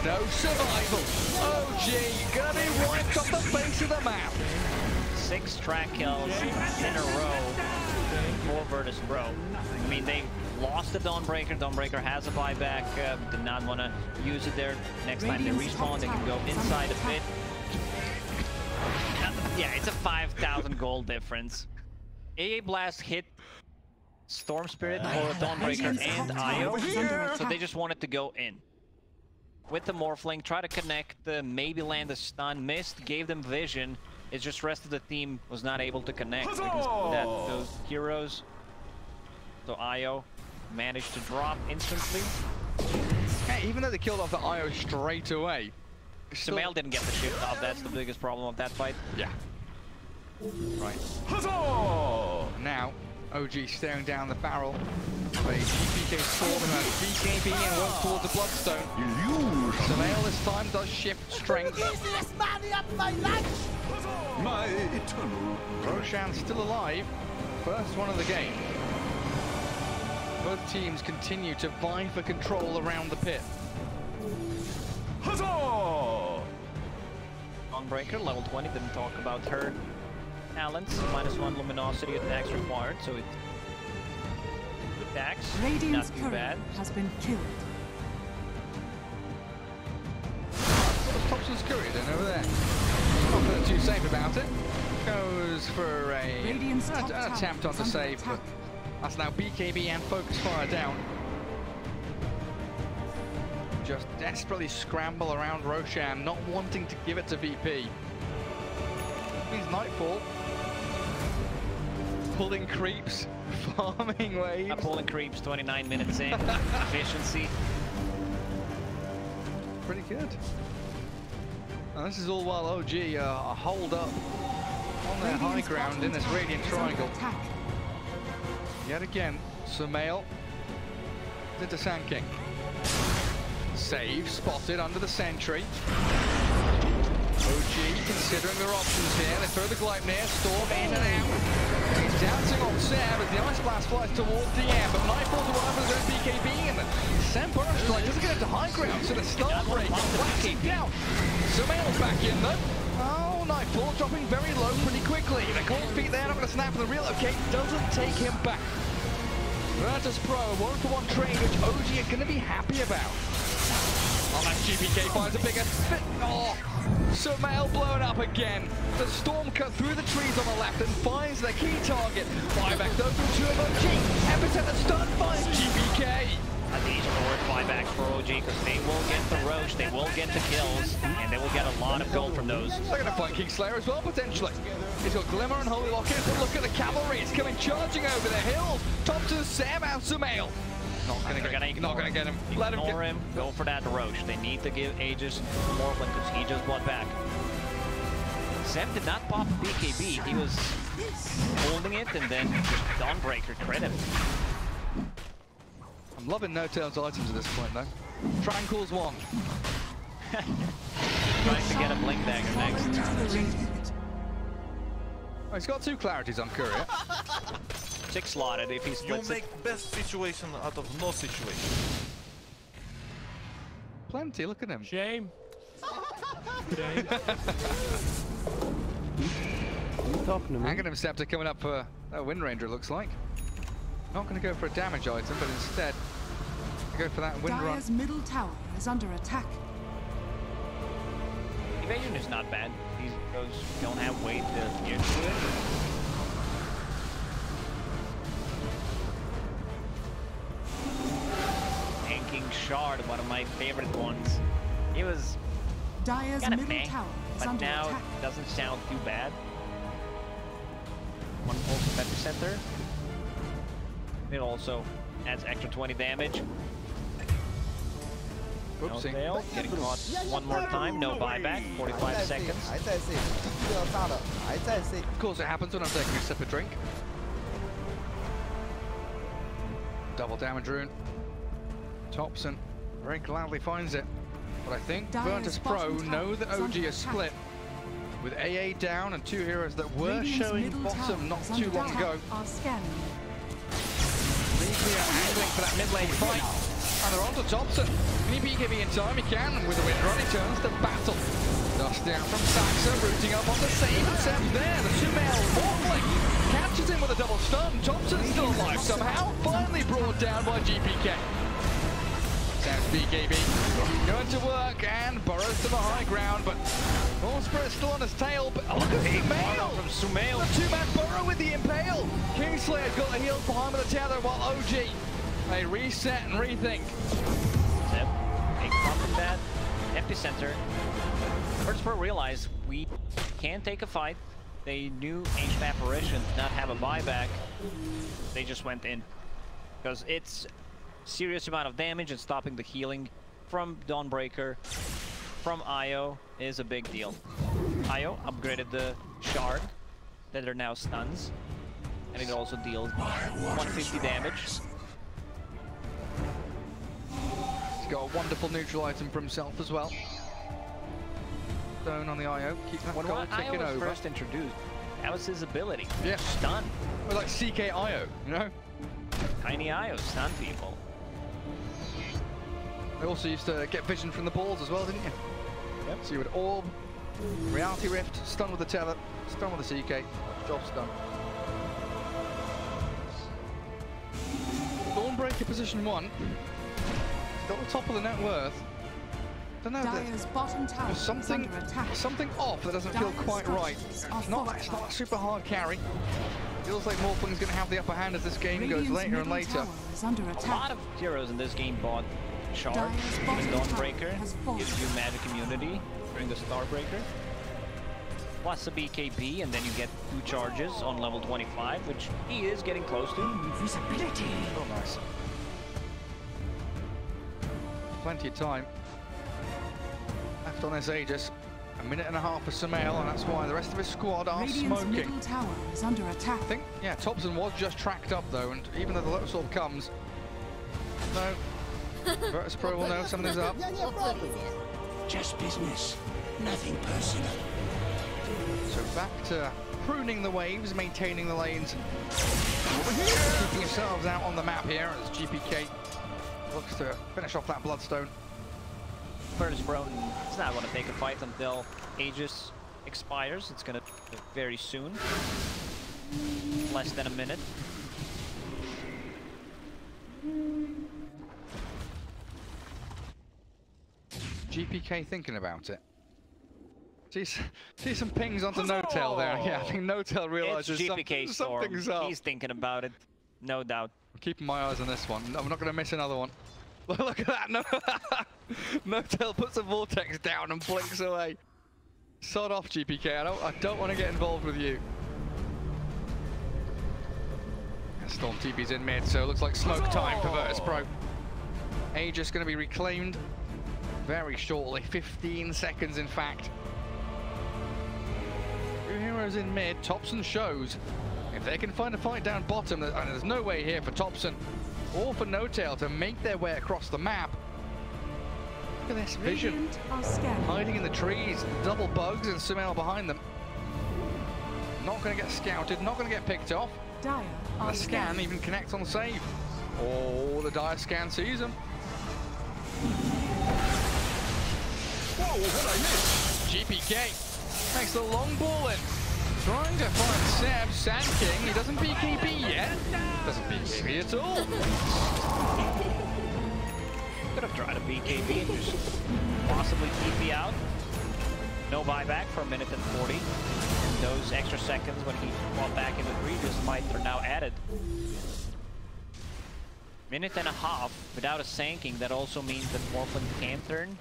no survival. OG gonna be wiped off the face of the map. 6 track kills in a row for VIRTUS.PRO. I mean, they lost the Dawnbreaker. Dawnbreaker has a buyback. Did not want to use it there. Next time they respawn, they can go inside a bit. Yeah, it's a 5,000 gold difference. AA Blast hit Storm Spirit or Dawnbreaker and Io, so they just wanted to go in. With the Morphling, try to connect, maybe land a stun, missed, gave them vision. It's just rest of the team was not able to connect because those heroes, so Io managed to drop instantly. Hey, even though they killed off the Io straight away, Sumail didn't get the shift off. That's the biggest problem of that fight. Yeah. Right. Now, OG staring down the barrel of a GPK Storm who has BKB and works towards the Bloodstone. Sumail this time does shift strength. My eternal Roshan still alive. First one of the game. Both teams continue to vie for control around the pit. Dawnbreaker, level 20, didn't talk about her talents. -1 luminosity attacks required, so it attacks. Radiant's not too courier bad. has been killed. What does Thompson's courier doing over there? Not feeling too safe about it. Goes for an attempt on the save, but that's now BKB and Focus Fire down. Just desperately scramble around Roshan, not wanting to give it to VP. Means Nightfall. Pulling creeps, farming waves. Pulling creeps, 29 minutes in. Efficiency. Pretty good. And this is all while OG are holed up on their high ground in this Radiant Triangle. Yet again, Sumail into Sand King. Save, spotted under the sentry. OG considering their options here. They throw the Gleipnir, Storm in and out. He's dancing on Seb as the Ice Blast flies towards DM, but Nightfall to one of his own BKB, and Sam Burrow Strike doesn't get into high ground, so the Starbreaker whacking down. Sumail's back in though. Oh, Nightfall dropping very low pretty quickly. The cold feet there, not going to snap, and the relocate doesn't take him back. VIRTUS.PRO, 1-for-1 trade, which OG are going to be happy about. Oh, that GPK finds a bigger spit. Oh, Sumail blown up again. The Storm cut through the trees on the left and finds the key target. Buyback though from 2 of OG. Epicenter stun finds GPK. These are worth buybacks for OG because they will get the Roche, they will get the kills, and they will get a lot of gold from those. They're going to find Kingslayer as well, potentially. He's got Glimmer and Holy Locket, but look at the cavalry. It's coming charging over the hills. Thompson, Sam, and Sumail. Not going to get him. Let him Ignore him. Go for that Roche. They need to give Aegis Morphling because he just bought back. Sam did not pop BKB. He was holding it and then Dawnbreaker credit. I'm loving No Tails items at this point, though. Tranquil's one. Trying to get a Blink Dagger next. Oh, he's got 2 clarities on Courier. 6 slotted if he splits You make best situation out of no situation. Plenty, look at him. Shame. Shame. You talking to me? Aghanim Scepter coming up for a Wind Ranger, it looks like. Not going to go for a damage item, but instead go for that Wind Run. Dire's middle tower is under attack. Evasion is not bad. These those don't have weight to gear to it. Tanking Shard, one of my favorite ones. He was Dire's kind of middle meh, tower is but under now attack. it doesn't sound too bad. One also epicenter. It also adds extra 20 damage. No Oopsie. fail. Getting caught one more time. No buyback. 45 seconds. Of course it happens when I'm taking a sip of drink. Double damage rune. Thompson very gladly finds it. But I think VIRTUS.PRO know that OG is split. With AA down and two heroes that were showing bottom not too long ago. Clear angling for that mid lane fight. And they're on to Thompson. Can he BKB in time? He can. With the wind run, he turns to battle. Dust down from Saxa, rooting up on the same attempt there. The Sumail Morphling catches him with a double stun. Thompson's still alive somehow. Finally brought down by GPK. Sounds BKB going to work and burrows to the high ground, but Spirit's still on his tail. But look at the impale from Sumail. The two-man burrow with the impale. Kingslayer's got the heels behind with the tether, while OG they reset and rethink. Yep. Big pump from that epicenter. VIRTUS.PRO realized we can take a fight. They knew Ancient Apparition did not have a buyback. They just went in because it's serious amount of damage, and stopping the healing from Dawnbreaker, from Io is a big deal. Io upgraded the shard that are now stuns, and it also deals 150 damage. He's got a wonderful neutral item for himself as well. Stone on the Io, keep that goal ticking Io was over. first introduced, that was his ability. Yeah. Stun. Or like CK Io, you know? Tiny Io, stun people. They also used to get vision from the balls as well, didn't you? Yep. So you would orb, reality rift, stun with the tether, stun with the CK, job's done. Dawnbreaker position 1. Still at the top of the net worth. Don't know, Dire's bottom tower there's something is under attack. something off that doesn't feel quite right. It's not a super hard carry. Feels like Morphling's going to have the upper hand as this game goes later and later. Is under A attack. lot of heroes in this game bought Shard, even Dawnbreaker gives you magic immunity during the Starbreaker. Plus a BKB, and then you get 2 charges on level 25, which he is getting close to. Invisibility. Oh, nice. Plenty of time left on this Aegis. A minute and a half for Sumail, and that's why the rest of his squad are Radiant's smoking. middle tower is under attack. I think, yeah, Thompson was just tracked up though, and even though the Lotus Orb comes, no, VIRTUS.PRO will know something's up. 我不理解。 Just business, nothing personal. So back to pruning the waves, maintaining the lanes, keeping yourselves out on the map here as GPK looks to finish off that Bloodstone. VIRTUS.PRO does not want to take a fight until Aegis expires. It's gonna be very soon. Less than a minute. GPK thinking about it. See some pings onto No-Tail there. Yeah, I think No-Tail realizes It's GPK Storm. something's up. He's thinking about it, no doubt. I'm keeping my eyes on this one. I'm not going to miss another one. Look at that. No, No-Tail puts a vortex down and blinks away. Sod off, GPK. I don't want to get involved with you. Storm TP's in mid, so it looks like smoke time for VIRTUS.PRO. Aegis going to be reclaimed very shortly. 15 seconds, in fact. 2 heroes in mid. Thompson shows if they can find a fight down bottom, and there's no way here for Thompson or for No-Tail to make their way across the map. Look at this vision. Radiant are scanning. Hiding in the trees, double bugs and Sumail behind them. Not going to get scouted, not going to get picked off. Dire are The scan even connects on save. Oh, the Dire scan sees him. Whoa, what I missed? GPK makes the long ball in. Trying to find Seb, Sand King. He doesn't BKB yet. Doesn't BKB at all. Could have tried a BKB and just possibly TP out. No buyback for 1 minute and 40. And those extra seconds when he fought back into previous fight are now added. 1.5 minutes without a sanking. That also means that Morphling can turn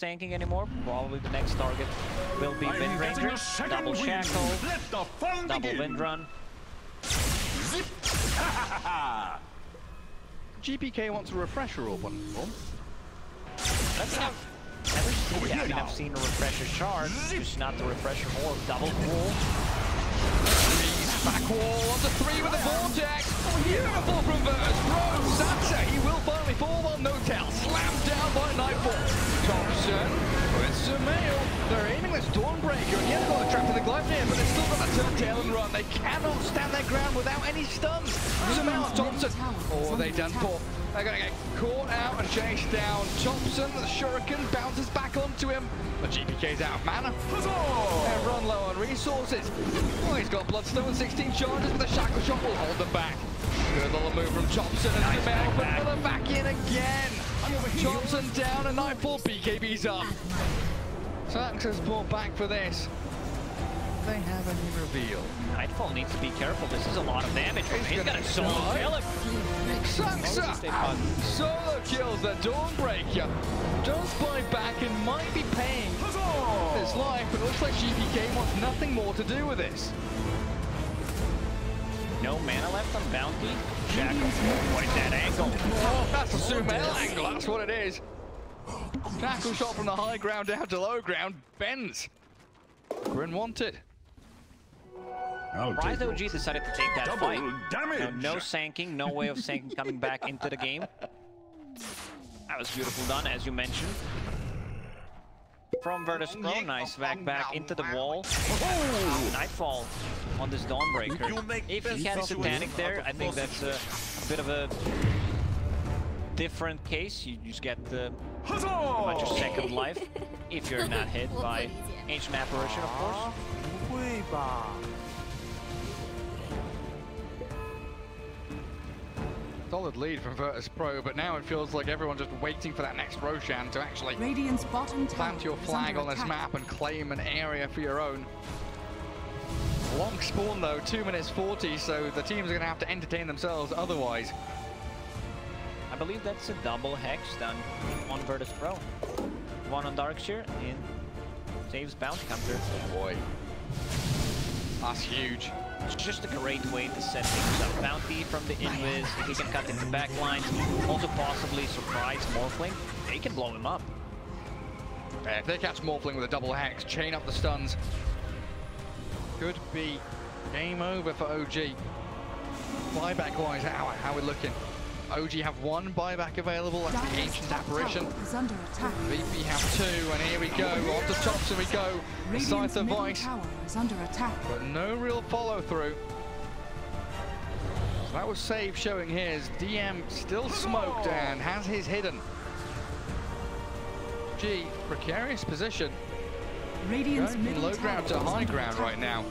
tanking anymore. Probably the next target will be Wind Ranger. Double Shackle, double Wind Run. GPK wants a refresher orb on form. I've seen a refresher shard, just not the refresher orb. Double wall. Back wall onto 3 with the vortex. Beautiful from VIRTUS.PRO. Sansa, he will finally fall on no tail. Slammed down by Nightfall. Thompson with Sumail. They're aiming this Dawnbreaker. And yeah, they've got the trap in the glove here, but they've still got to turn tail and run. They cannot stand their ground without any stuns. Sumail and Thompson. Oh, they done for. They're going to get caught out and chased down. Thompson, the Shuriken bounces back onto him. The GPK's out of mana. They run low on resources. Oh, he's got Bloodstone, 16 charges, but the Shackle Shot will hold them back. Good little move from Thompson and Sumail, but Miller back in again. Thompson down and Nightfall, BKB's up. Sax has brought back for this. They have a new reveal. Nightfall needs to be careful. This is a lot of damage. He's got a solo kill him. Sansa solo kills the Dawnbreaker. Does buy back and might be paying his life, but it looks like GPK wants nothing more to do with this. No mana left on Bounty. Shackle. What is that angle? Oh, that's a Sumail angle, that's what it is. Shackle Shot from the high ground down to low ground. Bends. Grin wanted. Rise OG decided to take that fight. No sanking, no way of sanking coming back into the game. That was beautiful done, as you mentioned. From VIRTUS.PRO, nice back into the wall. Nightfall on this Dawnbreaker. If he had Satanic there, I think that's a bit of a different case. You just get a bunch of second life if you're not hit by Ancient Apparition, of course. Solid lead from VIRTUS.PRO, but now it feels like everyone's just waiting for that next Roshan to actually Radiant's bottom plant your flag on this map and claim an area for your own. Long spawn though, 2 minutes 40, so the teams are going to have to entertain themselves otherwise. I believe that's a double hex done on VIRTUS.PRO. One on Darkshire and saves Bounty Hunter. Oh boy. That's huge. It's just a great way to set things up. Bounty from the invis, if he can cut into backlines, also possibly surprise Morphling, they can blow him up. Yeah, if they catch Morphling with a double hex, chain up the stuns, could be game over for OG. Buyback wise, how are we looking? OG have 1 buyback available, that's the Ancient Apparition. VP have 2, and here we go, on to Thompson we go. Scythe of Vice, but no real follow through. So that was Save showing his. DM still smoked and has his hidden. G, precarious position. Going from low ground to high ground right now.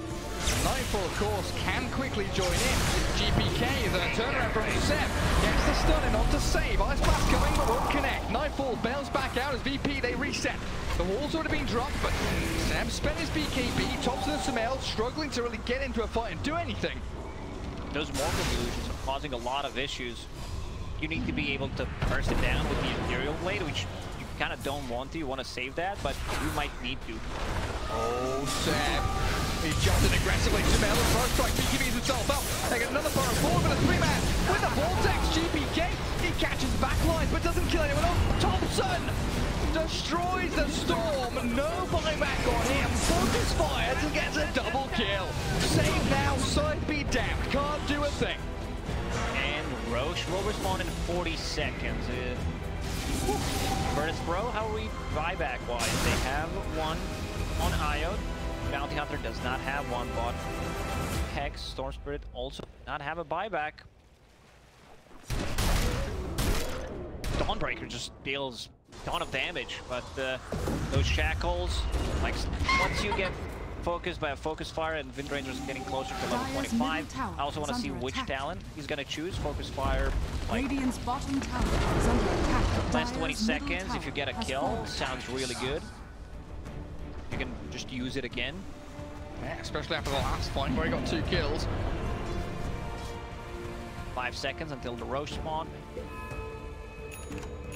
Nightfall, of course, can quickly join in. GPK, the turnaround from Seb, gets the stun in onto Save. Ice Blast coming, but won't connect. Nightfall bails back out as VP, they reset. The wall's already been dropped, but Seb spent his BKB. Thompson and Sumail struggling to really get into a fight and do anything. Those Morphling illusions are causing a lot of issues. You need to be able to burst it down with the Imperial Blade, which you kind of don't want to. You want to save that, but you might need to. Oh, Seb. He's jumped in aggressively. Sumail and First Strike BKBs himself up. They get another power forward with a 3-man with a Vortex. GPK, he catches backline but doesn't kill anyone else. Thompson destroys the Storm. No buyback on him. Focus fires and gets a double kill. Save now, side B damned. Can't do a thing. And Roche will respawn in 40 seconds. VIRTUS.PRO, how are we buyback-wise? They have 1 on Iode. Bounty Hunter does not have 1 bot. Hex, Storm Spirit also not have a buyback. Dawnbreaker just deals a ton of damage, but those shackles, like once you get focused by a Focus Fire and Wind Ranger's getting closer to level 25, I also want to see which talent he's going to choose. Focus Fire, like last 20 seconds, if you get a kill, sounds really good. You can just use it again. Yeah, especially after the last fight where he got 2 kills. 5 seconds until the Roche spawn.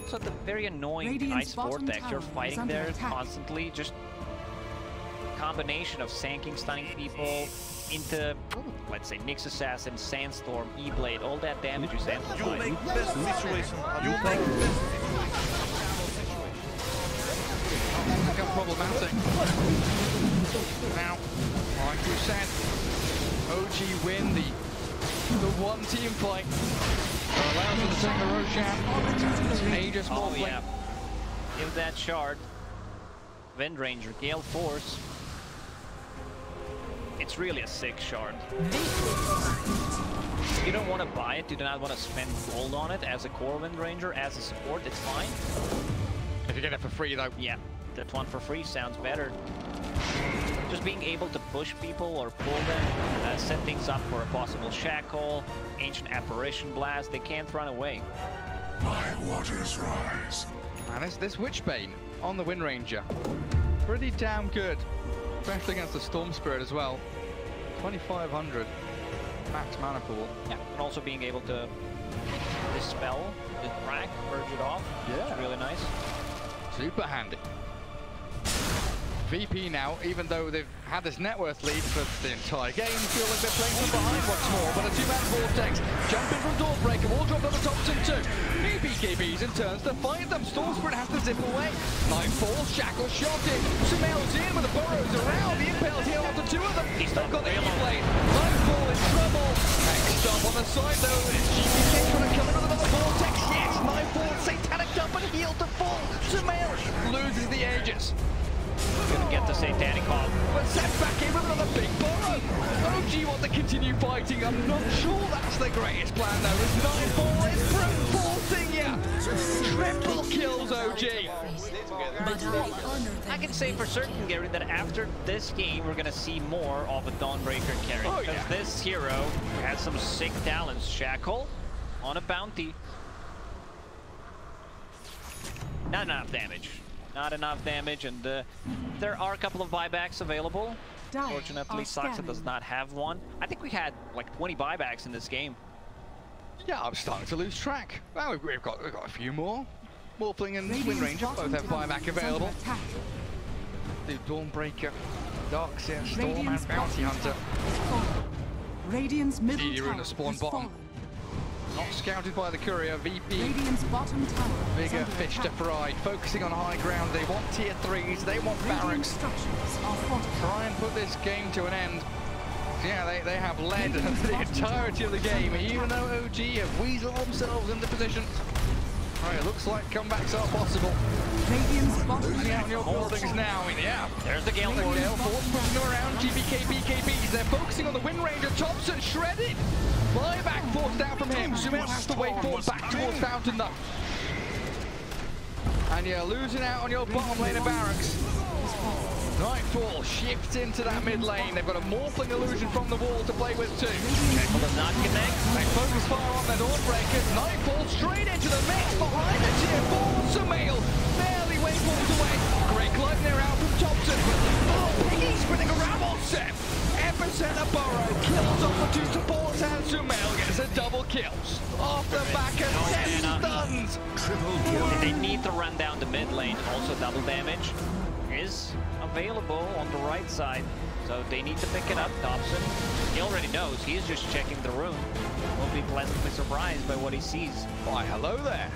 also the very annoying Radiant's ice bottom vortex. You're tower is fighting under there attack. constantly. Just combination of sanking, stunning people into, let's say, Nyx Assassin, Sandstorm, E-Blade, all that damage is You amplified. make best situation. You make best situation. Become problematic. Now, like we said, OG win the one team fight. Allows them to take the Roshan. Aegis Oh Morphling. yeah. Give that shard. Wind Ranger, Gale Force. It's really a sick shard. You don't want to buy it, you do not want to spend gold on it as a core Wind Ranger, as a support, it's fine. If you get it for free though. Yeah, that one for free sounds better. Just being able to push people or pull them, set things up for a possible shackle, ancient apparition blast, they can't run away. My waters rise. And this Witchbane on the Wind Ranger. Pretty damn good. Especially against the Storm Spirit as well. 2500 max mana pool. Yeah, and also being able to dispel the crack, purge it off. Yeah. It's really nice. Super handy. VP now, even though they've had this net worth lead for the entire game, feel like they're playing from behind once more. But a two-man vortex, jumping from Dawnbreaker, will drop on the Thompson too. New BKBs and turns to fight them. Storm Spirit has to zip away. Nightfall, Shackle shot in. Sumail's in with the burrows around. The Impale's here onto two of them. They've got the E-Blade. Nightfall in trouble. Next up on the side though, is GBK trying to come in with another vortex. Yes, Nightfall, Satanic Dump and heal to full. Sumail loses the Aegis. Gonna get the Satanic Hop. But set back in with another big burrow. OG want to continue fighting. I'm not sure that's the greatest plan though. As Nightfall is brute forcing you. Triple kills OG. I can say for certain, Gary, that after this game, we're gonna see more of a Dawnbreaker carry. Oh, because yeah. this hero has some sick talents. Shackle on a bounty. Not enough damage. Not enough damage, and there are a couple of buybacks available. Fortunately, Saxa does not have one. I think we had like 20 buybacks in this game. Yeah, I'm starting to lose track. Well, we've got a few more. Morphling and Wind Ranger both have buyback available. The Dawnbreaker, Darkseer, Storm, and Bounty Hunter. Radiant's middle You're in tower the spawn has bottom. fallen. Not scouted by the courier. VP, Radiant's bottom tower is bigger under fish to attack. fry. Focusing on high ground. They want tier 3s. They want Radiant barracks. structures are fortified. Try and put this game to an end. Yeah, they have led the entirety of the game, even though OG have weaseled themselves into position. Right, it looks like comebacks are possible. Radiant's bottom Losing out on your tower buildings now. I mean, yeah. There's the Gale The Force. Gale Force pushing them around. GBK, BKBs. They're focusing on the Wind Ranger. Thompson shredded. Buyback forced out from him. Sumail has to wait for it back towards Fountain though. And you're losing out on your bottom lane of barracks. Nightfall shifts into that mid lane. They've got a Morphling illusion from the wall to play with too. Shackle does not connect. They focus fire on their Dawnbreakers. Nightfall straight into the mix behind the tier 4. Sumail barely waveforms away. Great climb there out from Thompson. Oh, Piggy spinning around on set. Epicenter Burrow kills off the two supports and Sumail gets a double kills. Off the back of 10 stuns. Triple kill. They need to run down the mid lane. Also double damage is available on the right side. So they need to pick it up. Dobson, he already knows. He's just checking the room. Will be pleasantly surprised by what he sees. Why, hello there.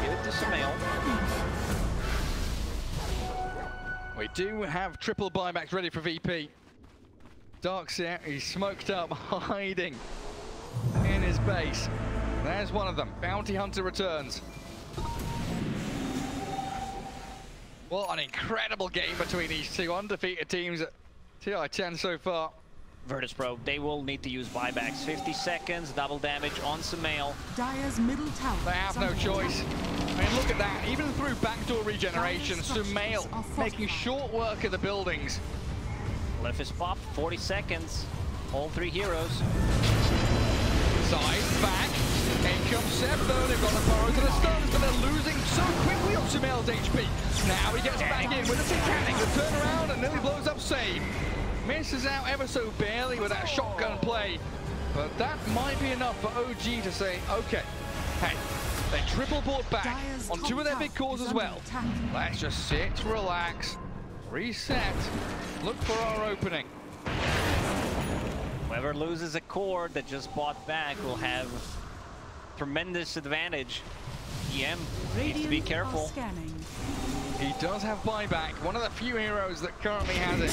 Give it to Sumail. We do have triple buybacks ready for VP. Darkseer, he's smoked up, hiding in his base. There's one of them. Bounty Hunter returns. What an incredible game between these two undefeated teams at TI10 so far. VIRTUS.PRO, they will need to use buybacks. 50 seconds, double damage on Sumail. Dire's middle tower. They have no choice. I mean, look at that. Even through backdoor regeneration, Sumail making short work of the buildings. Left is pop, 40 seconds. All three heroes. Side, back. In comes Seb though. They've got the burrow to the stuns, but they're losing so quickly on Sumail's HP. Now he gets back in with a Satanic. The turnaround and nearly blows up Save. Misses out ever so barely with that shotgun play. But that might be enough for OG to say, okay, Hey, they triple bought back Dire's on top 2 of their tower big cores is as under well. attack. Let's just sit, relax, reset, look for our opening. Whoever loses a core that just bought back will have tremendous advantage. EM needs to be Radiant careful. are scanning. He does have buyback, one of the few heroes that currently has it.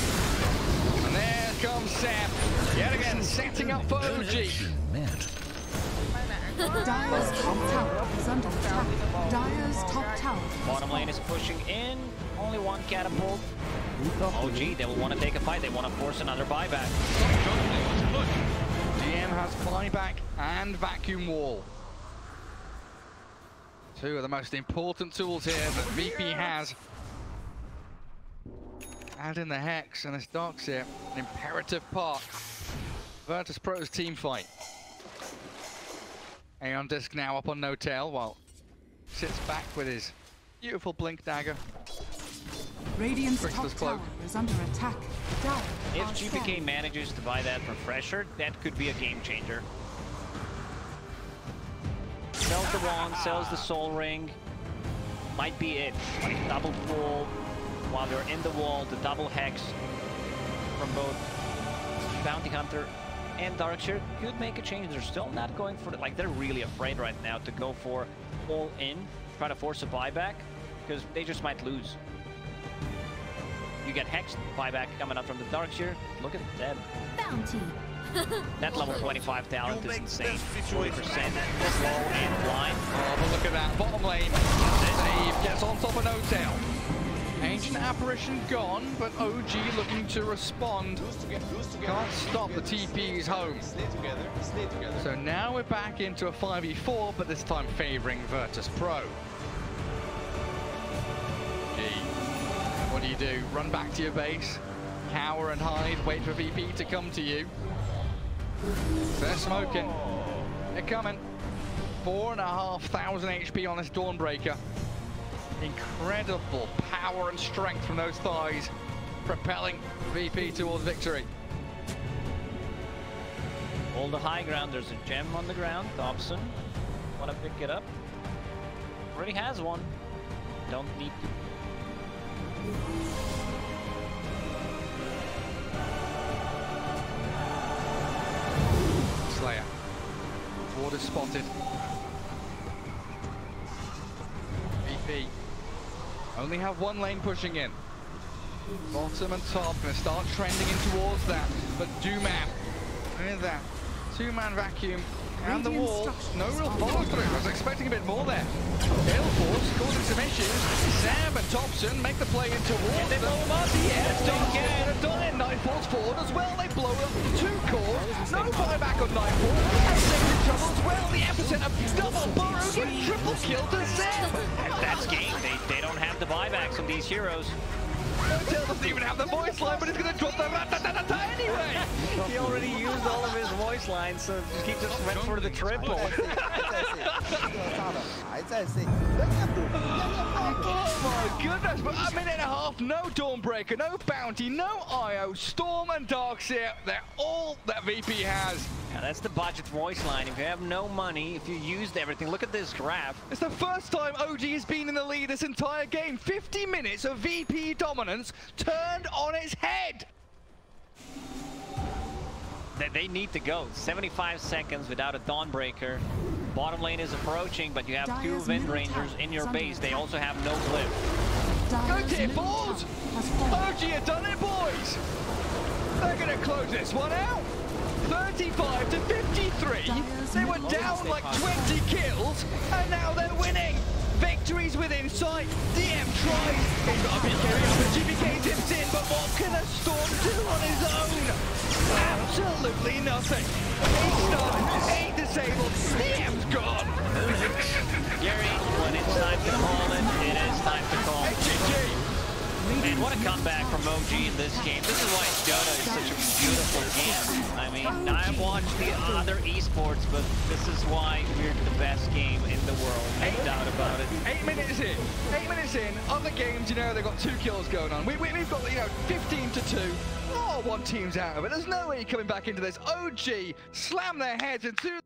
And there comes Sam, yet again setting up for OG. Dire's top tower is under attack. Dire's top tower. Bottom lane is pushing in. Only one catapult. OG, they will want to take a fight. They want to force another buyback. DM has buyback and vacuum wall. 2 of the most important tools here that VP has. Add in the Hex and this Darkseer, an imperative part. VIRTUS.PRO's team fight. Aeon Disc now up on no tail while sits back with his beautiful blink dagger. Radiant's top Trickster's cloak. tower is under attack. Dire If are GPK scanning. manages to buy that refresher, that could be a game changer. Sells the wand, sells the soul ring. Might be it. Like double full while they're in the wall, the double hex from both Bounty Hunter and Darkseer could make a change. They're still not going for it. Like, they're really afraid right now to go for all in, try to force a buyback, because they just might lose. You get Hex buyback coming up from the Darkseer. Look at that. Bounty. That level 25 talent is insane. 40% slow and blind. Oh, but look at that, bottom lane. Dave gets on top of no tail. Ancient Apparition gone, but OG looking to respond. Can't stop the TP's home. So now we're back into a 5v4, but this time favoring VIRTUS.PRO. What do? Run back to your base, cower and hide, wait for VP to come to you. They're smoking. They're coming. 4,500 HP on this Dawnbreaker. Incredible power and strength from those thighs, propelling VP towards victory. Hold the high ground. There's a gem on the ground. Thompson, want to pick it up? Already has one. Don't need to. Slayer. Ward is spotted. VP only have one lane pushing in. Bottom and top gonna start trending in towards that, but Doomap with that 2-man vacuum and the wall. No real follow through. I was expecting a bit more there. Gale Force causing some issues. Sam and Thompson make the play in towards They blow him up. Yes, Darkseer have done it. Nightfall's forward as well. They blow up 2 cores. No buyback on Nightfall. And they're in trouble as well. The epicenter double burrow gives triple kill to Sam. And that's game. They don't have the buybacks on these heroes. Tail doesn't even have the voice line, but he's going to drop the rat-ta-ta-ta anyway. He already used all of his voice lines, so he just went for the triple. Oh my goodness, but a minute and a half, no Dawnbreaker, no Bounty, no IO, Storm and Darkseer, they're all that VP has. Yeah, that's the budget voice line. If you have no money, if you used everything, look at this graph. It's the first time OG has been in the lead this entire game. 50 minutes of VP dominance turned on its head. They need to go. 75 seconds without a Dawnbreaker. Bottom lane is approaching, but you have Dire's 2 Wind middle Rangers tower in your is under base. They attack. also have no cliff. Go Dire's Tier middle 4s! tower has fallen. OG have done it, boys! They're going to close this one out. 35 to 53. They were down like 20 kills, and now they're winning. Victories within sight. DM tries. He's got a big carry up, but GPK dips in. But what can a Storm do on his own? Absolutely nothing. 8 stunned, 8 disabled. DM's gone. Gary, when it's time to call it is time to call it. GG. And what a comeback from OG in this game. This is why Dota is such a beautiful game. I mean, I've watched the other esports, but this is why we're the best game in the world. No doubt about it. 8 minutes in. 8 minutes in. Other games, you know, they've got 2 kills going on. We've got, 15 to 2. Oh, one team's out of it. There's no way you're coming back into this. OG slam their heads into